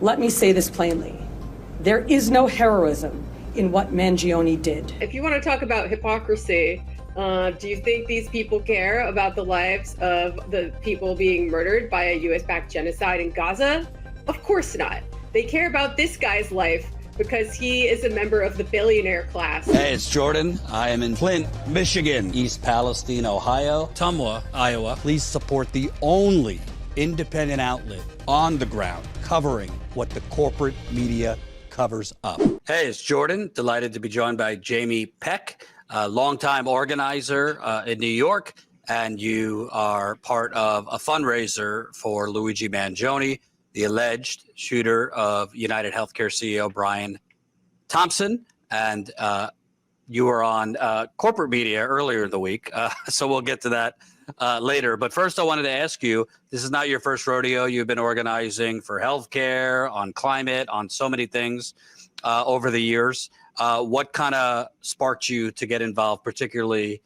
Let me say this plainly. There is no heroism in what Mangione did. If you want to talk about hypocrisy, do you think these people care about the lives of the people being murdered by a US-backed genocide in Gaza? Of course not. They care about this guy's life because he is a member of the billionaire class. Hey, it's Jordan. I am in Flint, Michigan, East Palestine, Ohio, Tumwa, Iowa. Please support the only independent outlet on the ground covering what the corporate media covers up. Hey, it's Jordan. Delighted to be joined by Jamie Peck, a longtime organizer in New York, and you are part of a fundraiser for Luigi Mangione, the alleged shooter of UnitedHealthcare CEO Brian Thompson. And you were on corporate media earlier in the week, so we'll get to that later. But first, I wanted to ask you, this is not your first rodeo. You've been organizing for healthcare, on climate, on so many things over the years. What kind of sparked you to get involved, particularly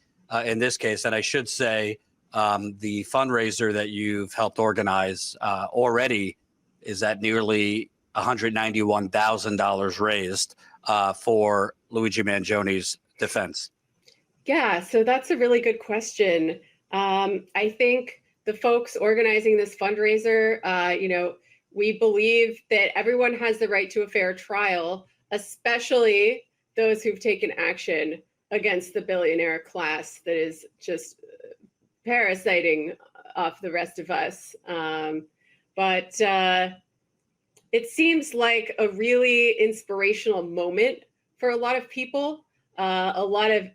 in this case? And I should say the fundraiser that you've helped organize already is at nearly $191,000 raised for Luigi Mangione's defense. Yeah, so that's a really good question. I think the folks organizing this fundraiser, we believe that everyone has the right to a fair trial, especially those who've taken action against the billionaire class that is just parasiting off the rest of us. But it seems like a really inspirational moment for a lot of people. A lot of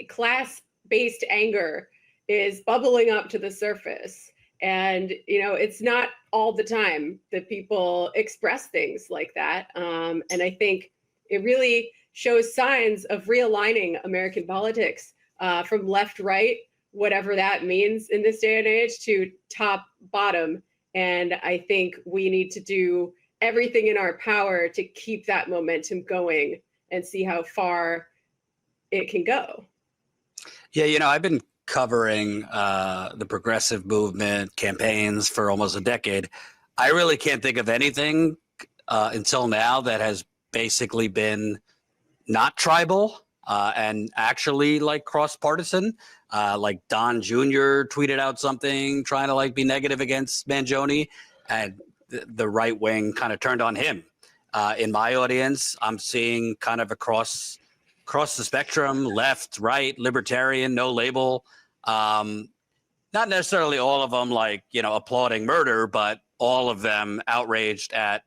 class-based anger is bubbling up to the surface. And, it's not all the time that people express things like that. And I think it really shows signs of realigning American politics from left, right, whatever that means in this day and age, to top, bottom. And I think we need to do everything in our power to keep that momentum going and see how far it can go. Yeah, I've been covering the progressive movement campaigns for almost a decade. I really can't think of anything until now that has basically been not tribal and actually like cross-partisan. Like Don Jr. tweeted out something trying to be negative against Mangione, and the right wing kind of turned on him. In my audience, I'm seeing kind of across the spectrum, left, right, libertarian, no label. Not necessarily all of them applauding murder, but all of them outraged at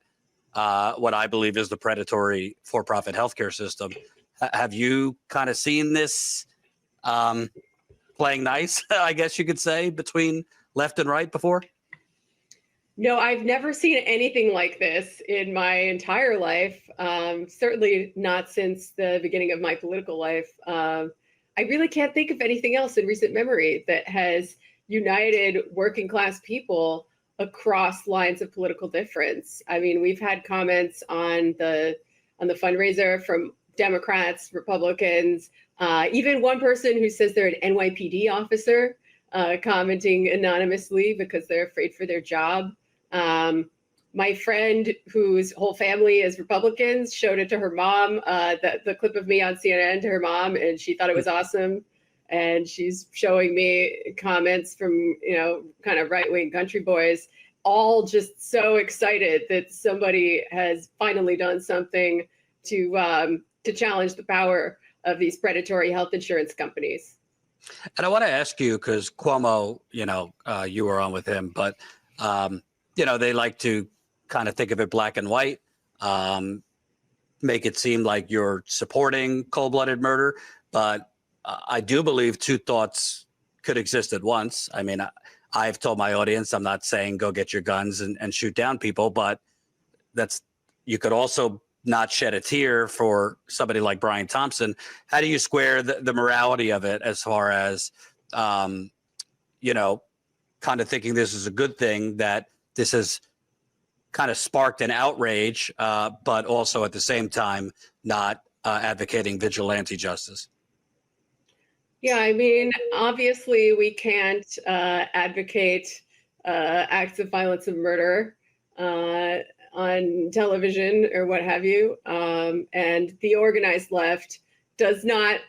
what I believe is the predatory for-profit healthcare system. Have you kind of seen this playing nice, I guess you could say, between left and right before? No, I've never seen anything like this in my entire life. Certainly not since the beginning of my political life. I really can't think of anything else in recent memory that has united working class people across lines of political difference. I mean, we've had comments on the fundraiser from Democrats, Republicans, even one person who says they're an NYPD officer commenting anonymously because they're afraid for their job. My friend whose whole family is Republicans showed it to her mom, the clip of me on CNN to her mom, and she thought it was awesome. And she's showing me comments from, kind of right-wing country boys, all just so excited that somebody has finally done something to challenge the power of these predatory health insurance companies. And I want to ask you, because Cuomo, you were on with him, but they like to kind of think of it black and white, make it seem like you're supporting cold-blooded murder. But I do believe two thoughts could exist at once. I mean, I've told my audience, I'm not saying go get your guns and shoot down people, but you could also not shed a tear for somebody like Brian Thompson. How do you square the morality of it as far as, kind of thinking this is a good thing, that this has kind of sparked an outrage, but also at the same time not advocating vigilante justice? Yeah, I mean, obviously we can't advocate acts of violence and murder. on television or what have you. And the organized left does not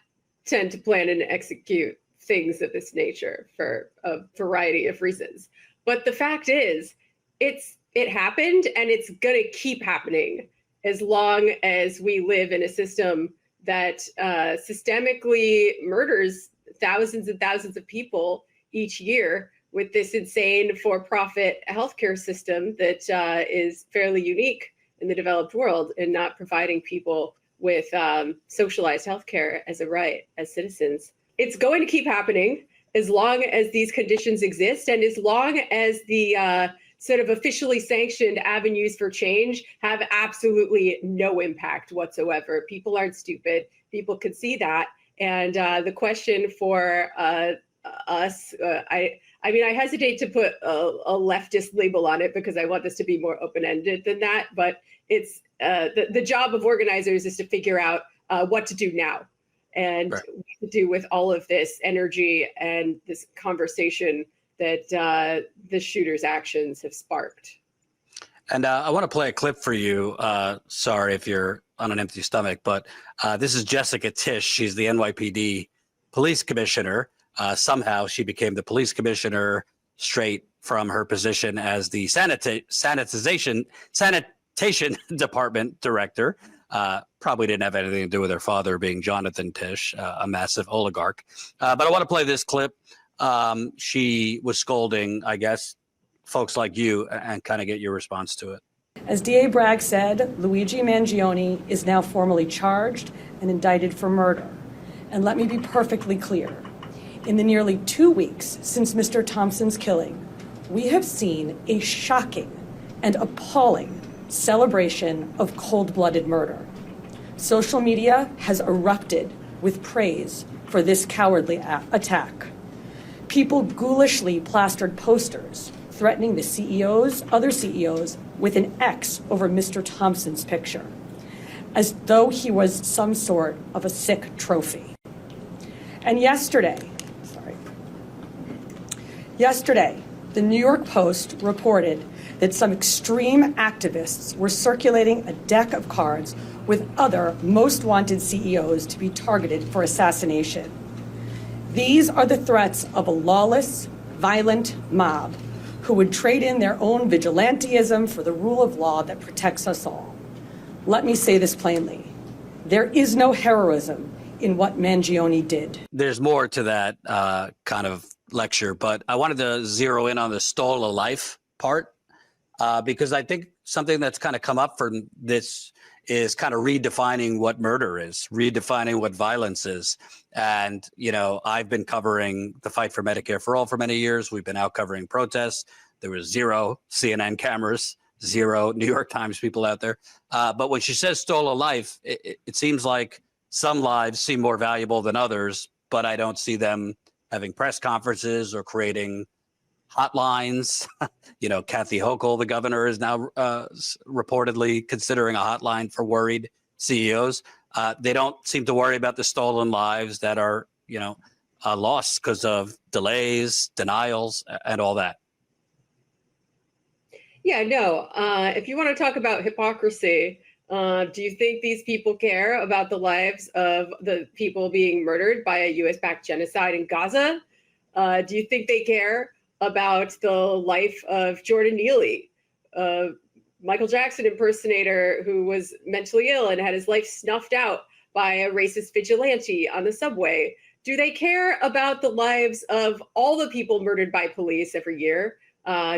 tend to plan and execute things of this nature for a variety of reasons. But the fact is, it happened, and it's going to keep happening as long as we live in a system that systemically murders thousands and thousands of people each year, with this insane for-profit healthcare system that is fairly unique in the developed world and not providing people with socialized healthcare as a right as citizens. It's going to keep happening as long as these conditions exist, and as long as the sort of officially sanctioned avenues for change have absolutely no impact whatsoever. People aren't stupid. People can see that. And the question for us, I mean, I hesitate to put a leftist label on it because I want this to be more open-ended than that. But it's the job of organizers is to figure out what to do now, and right. what to do with all of this energy and this conversation that the shooter's actions have sparked. And I want to play a clip for you. Sorry if you're on an empty stomach, but this is Jessica Tisch. She's the NYPD police commissioner. Somehow she became the police commissioner straight from her position as the sanitation department director. Probably didn't have anything to do with her father being Jonathan Tisch, a massive oligarch. But I want to play this clip. She was scolding, I guess, folks like you, and kind of get your response to it. As DA Bragg said, Luigi Mangione is now formally charged and indicted for murder. And let me be perfectly clear. In the nearly 2 weeks since Mr. Thompson's killing, we have seen a shocking and appalling celebration of cold-blooded murder. Social media has erupted with praise for this cowardly attack. People ghoulishly plastered posters threatening the other CEOs, with an X over Mr. Thompson's picture, as though he was some sort of a sick trophy. And yesterday, the New York Post reported that some extreme activists were circulating a deck of cards with other most wanted CEOs to be targeted for assassination. These are the threats of a lawless, violent mob who would trade in their own vigilantism for the rule of law that protects us all. Let me say this plainly. There is no heroism in what Mangione did. There's more to that kind of lecture, but I wanted to zero in on the stole a life part because I think something that's kind of come up from this is kind of redefining what murder is, redefining what violence is. And, you know, I've been covering the fight for Medicare for all for many years. We've been out covering protests. There was zero CNN cameras, zero New York Times people out there. But when she says stole a life, it seems like some lives seem more valuable than others, but I don't see them having press conferences or creating hotlines. You know, Kathy Hochul, the governor, is now reportedly considering a hotline for worried CEOs. They don't seem to worry about the stolen lives that are, you know, lost because of delays, denials, and all that. Yeah, no. If you want to talk about hypocrisy, do you think these people care about the lives of the people being murdered by a US-backed genocide in Gaza? Do you think they care about the life of Jordan Neely, Michael Jackson impersonator who was mentally ill and had his life snuffed out by a racist vigilante on the subway? Do they care about the lives of all the people murdered by police every year,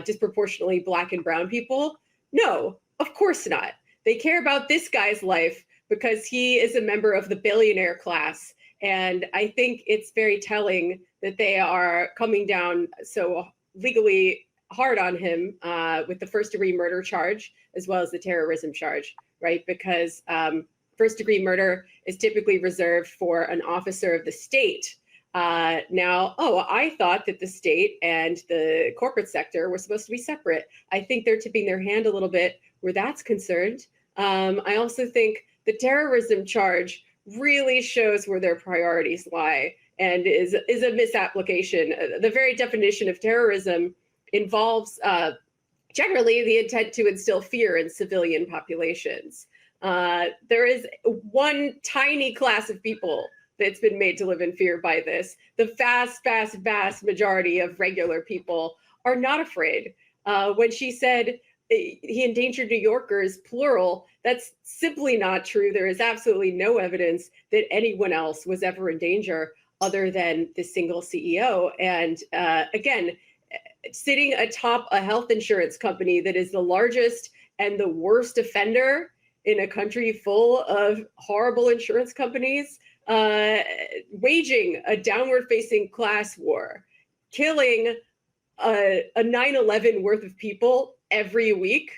disproportionately Black and brown people? No, of course not. They care about this guy's life because he is a member of the billionaire class. And I think it's very telling that they are coming down so legally hard on him with the first-degree murder charge, as well as the terrorism charge, right? Because first-degree murder is typically reserved for an officer of the state. Now, I thought that the state and the corporate sector were supposed to be separate. I think they're tipping their hand a little bit where that's concerned. I also think the terrorism charge really shows where their priorities lie and is a misapplication. The very definition of terrorism involves generally the intent to instill fear in civilian populations. There is one tiny class of people that's been made to live in fear by this. The vast majority of regular people are not afraid. When she said he endangered New Yorkers, plural, that's simply not true. There is absolutely no evidence that anyone else was ever in danger other than the single CEO. And again, sitting atop a health insurance company that is the largest and the worst offender in a country full of horrible insurance companies, waging a downward-facing class war, killing a 9/11 worth of people every week,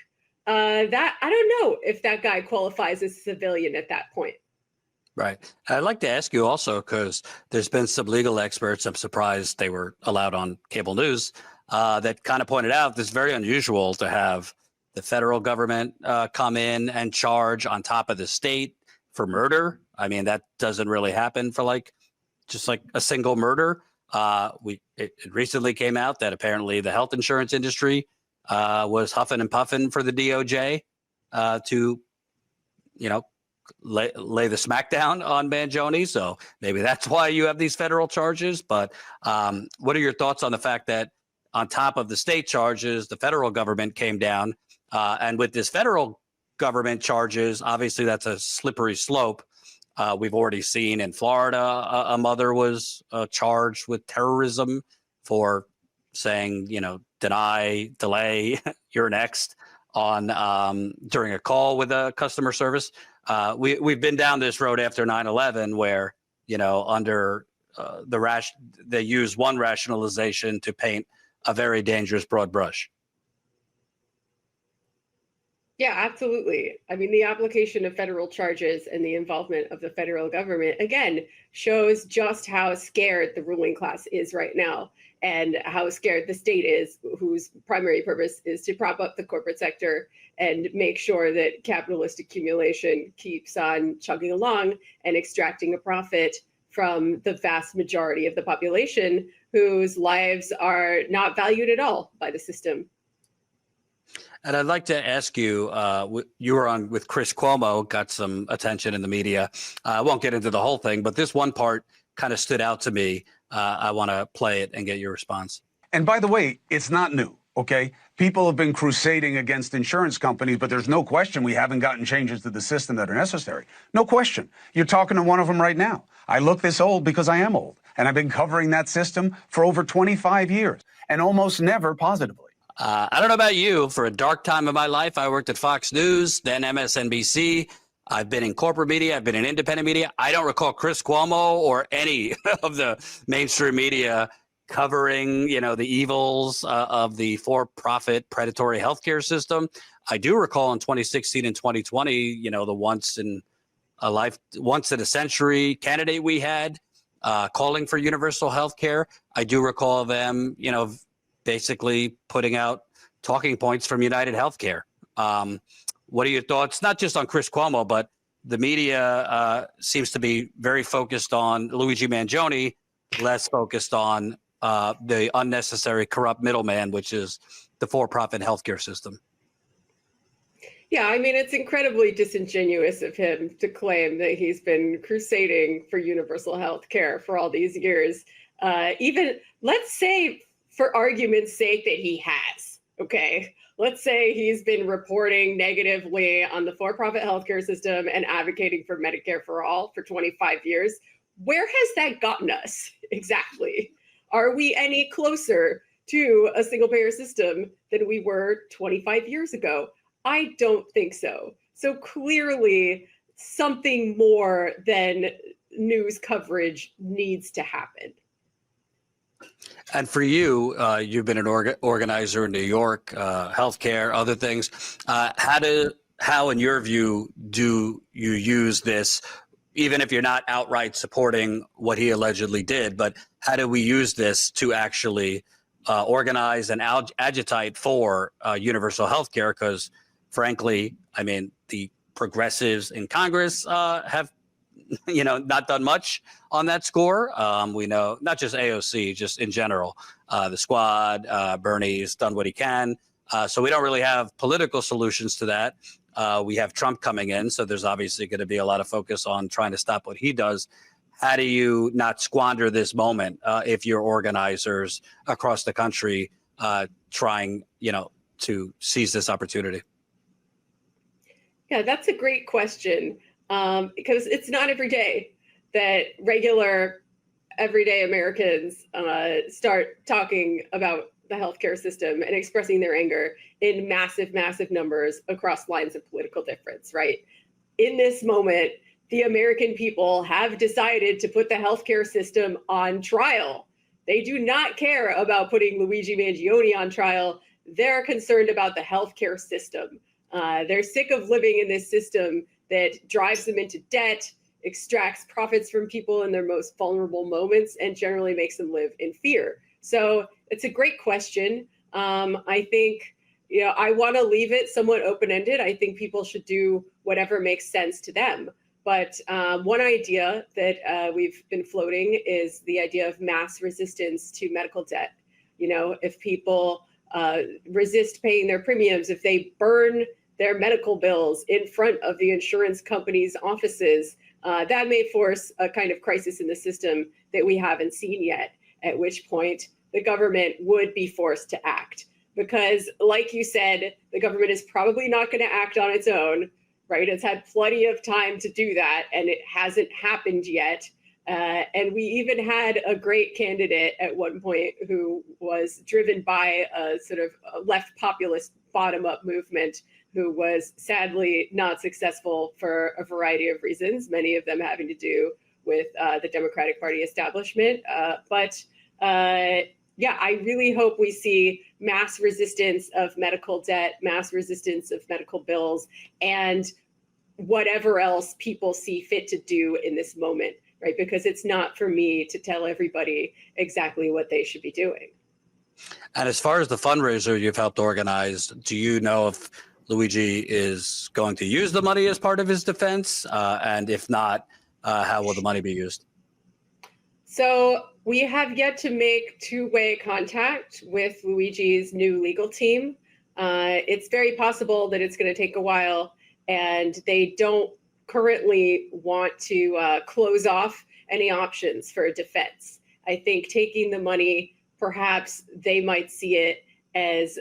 that I don't know if that guy qualifies as a civilian at that point. Right. I'd like to ask you also, because there's been some legal experts, I'm surprised they were allowed on cable news, that kind of pointed out this is very unusual to have the federal government come in and charge on top of the state for murder. I mean, that doesn't really happen for just a single murder. It recently came out that apparently the health insurance industry was huffing and puffing for the DOJ to, lay the smackdown on Mangione. So maybe that's why you have these federal charges. But what are your thoughts on the fact that on top of the state charges, the federal government came down? And with this federal government charges, obviously that's a slippery slope. We've already seen in Florida, a mother was charged with terrorism for saying, deny, delay, you're next on during a call with a customer service. We've been down this road after 9/11 where, under they use one rationalization to paint a very dangerous broad brush. Yeah, absolutely. I mean, the application of federal charges and the involvement of the federal government, again, shows just how scared the ruling class is right now and how scared the state is, whose primary purpose is to prop up the corporate sector and make sure that capitalist accumulation keeps on chugging along and extracting a profit from the vast majority of the population whose lives are not valued at all by the system. And I'd like to ask you, you were on with Chris Cuomo, got some attention in the media. I won't get into the whole thing, but this one part kind of stood out to me. I want to play it and get your response. And by the way, it's not new, okay? People have been crusading against insurance companies, but there's no question we haven't gotten changes to the system that are necessary. No question. You're talking to one of them right now. I look this old because I am old, and I've been covering that system for over 25 years, and almost never positively. I don't know about you. For a dark time of my life, I worked at Fox News, then MSNBC. I've been in corporate media. I've been in independent media. I don't recall Chris Cuomo or any of the mainstream media covering, the evils of the for-profit predatory healthcare system. I do recall in 2016 and 2020, the once in a century candidate we had calling for universal healthcare. I do recall them, basically putting out talking points from UnitedHealthcare. What are your thoughts, not just on Chris Cuomo, but the media seems to be very focused on Luigi Mangione, less focused on the unnecessary corrupt middleman, which is the for-profit healthcare system? Yeah, I mean, it's incredibly disingenuous of him to claim that he's been crusading for universal health care for all these years. Even, let's say, for argument's sake, that he has, okay? Let's say he's been reporting negatively on the for-profit healthcare system and advocating for Medicare for all for 25 years. Where has that gotten us exactly? Are we any closer to a single-payer system than we were 25 years ago? I don't think so. So clearly, something more than news coverage needs to happen. And for you, you've been an organizer in New York, healthcare, other things. How, in your view, do you use this, even if you're not outright supporting what he allegedly did, but how do we use this to actually organize and agitate for universal healthcare? Because frankly, I mean, the progressives in Congress have not done much on that score. We know not just AOC, just in general, the squad, Bernie's done what he can. So we don't really have political solutions to that. We have Trump coming in, so there's obviously going to be a lot of focus on trying to stop what he does. How do you not squander this moment if you're organizers across the country trying, to seize this opportunity? Yeah, that's a great question, because it's not every day that regular, everyday Americans start talking about the healthcare system and expressing their anger in massive, massive numbers across lines of political difference, right? In this moment, the American people have decided to put the healthcare system on trial. They do not care about putting Luigi Mangione on trial. They're concerned about the healthcare system. They're sick of living in this system that drives them into debt, extracts profits from people in their most vulnerable moments, and generally makes them live in fear. So it's a great question. I think, I want to leave it somewhat open-ended. I think people should do whatever makes sense to them. But one idea that we've been floating is the idea of mass resistance to medical debt. If people resist paying their premiums, if they burn their medical bills in front of the insurance companies' offices, that may force a kind of crisis in the system that we haven't seen yet, at which point the government would be forced to act. Because, like you said, the government is probably not going to act on its own, right? It's had plenty of time to do that, and it hasn't happened yet. And we even had a great candidate at one point who was driven by a sort of left populist bottom-up movement, who was sadly not successful for a variety of reasons, many of them having to do with the Democratic Party establishment. Yeah, I really hope we see mass resistance of medical debt, mass resistance of medical bills, and whatever else people see fit to do in this moment, right? Because it's not for me to tell everybody exactly what they should be doing. And as far as the fundraiser you've helped organize, do you know if Luigi is going to use the money as part of his defense? And if not, how will the money be used? So we have yet to make two-way contact with Luigi's new legal team. It's very possible that it's going to take a while, and they don't currently want to close off any options for a defense. I think taking the money, perhaps they might see it as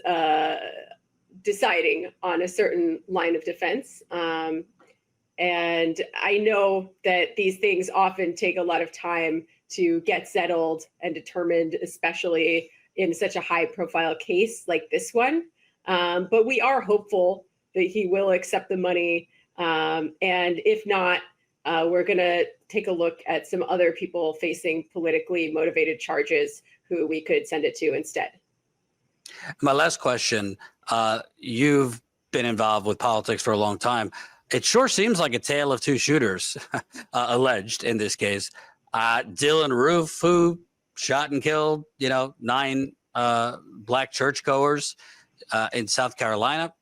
deciding on a certain line of defense. And I know that these things often take a lot of time to get settled and determined, especially in such a high-profile case like this one. But we are hopeful that he will accept the money. And if not, we're going to take a look at some other people facing politically motivated charges who we could send it to instead. My last question, you've been involved with politics for a long time. It sure seems like a tale of two shooters, alleged in this case. Dylan Roof, who shot and killed, 9 black churchgoers in South Carolina,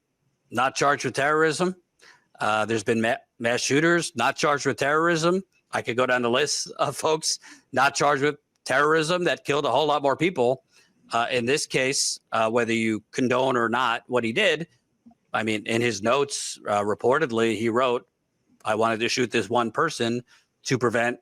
not charged with terrorism. There's been mass shooters not charged with terrorism. I could go down the list of folks not charged with terrorism that killed a whole lot more people. In this case, whether you condone or not what he did, I mean, in his notes, reportedly, he wrote, I wanted to shoot this one person to prevent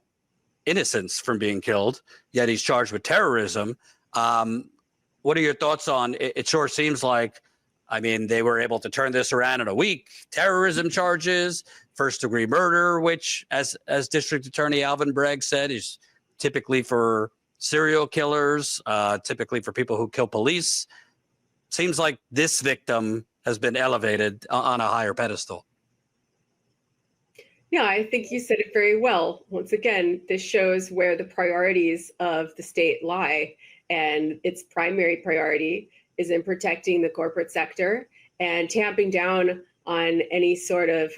innocents from being killed, yet he's charged with terrorism. What are your thoughts on it? It sure seems like, I mean, they were able to turn this around in a week. Terrorism charges, first-degree murder, which, as District Attorney Alvin Bragg said, is typically for serial killers, typically for people who kill police. Seems like this victim has been elevated on a higher pedestal. Yeah, I think you said it very well. Once again, this shows where the priorities of the state lie, and its primary priority is in protecting the corporate sector and tamping down on any sort of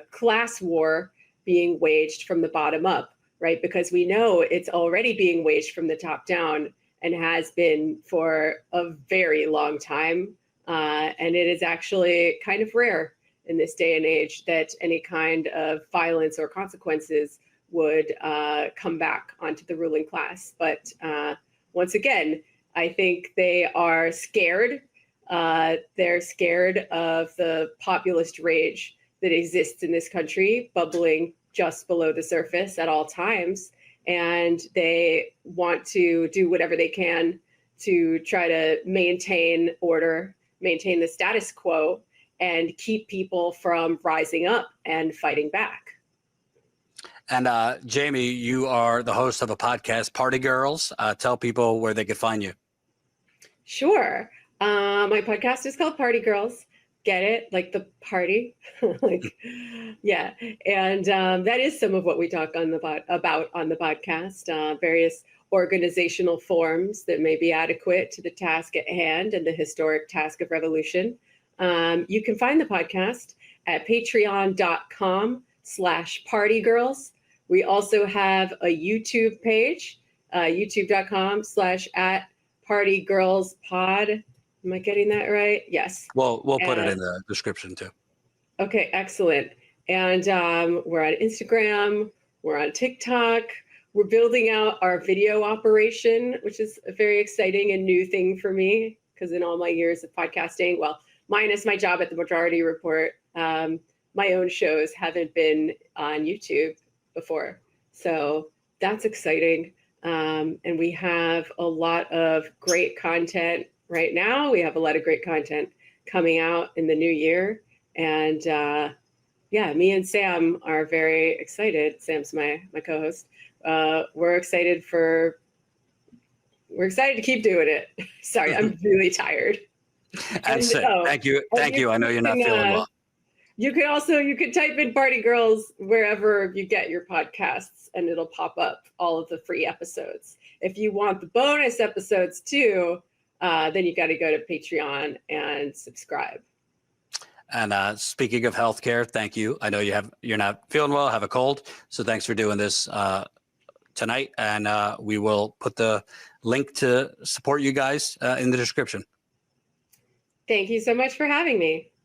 class war being waged from the bottom up, right? Because we know it's already being waged from the top down and has been for a very long time. And it is actually kind of rare in this day and age that any kind of violence or consequences would come back onto the ruling class. But once again, I think they are scared They're scared of the populist rage that exists in this country, bubbling just below the surface at all times. And they want to do whatever they can to try to maintain order, maintain the status quo, and keep people from rising up and fighting back. And Jamie, you are the host of a podcast, Party Girls. Tell people where they could find you. Sure. My podcast is called Party Girls. Get it? Like the party? Yeah. And that is some of what we talk about on the podcast, various organizational forms that may be adequate to the task at hand and the historic task of revolution. You can find the podcast at patreon.com/partygirls. We also have a YouTube page, youtube.com/@partygirlspod. Am I getting that right? Yes. We'll put it in the description too. Okay, excellent. And we're on Instagram, we're on TikTok. We're building out our video operation, which is a very exciting and new thing for me, because in all my years of podcasting, well, minus my job at the Majority Report, my own shows haven't been on YouTube before. So that's exciting. And we have a lot of great content right now. We have a lot of great content coming out in the new year. And yeah, me and Sam are very excited. Sam's my co-host. We're excited to keep doing it. Sorry, I'm really tired. And sick. Thank you. I know you're not feeling well. You can type in Party Girls wherever you get your podcasts, and it'll pop up all of the free episodes. If you want the bonus episodes too, then you got to go to Patreon and subscribe. And speaking of healthcare, thank you. I know you're not feeling well, have a cold, so thanks for doing this tonight. And we will put the link to support you guys in the description. Thank you so much for having me.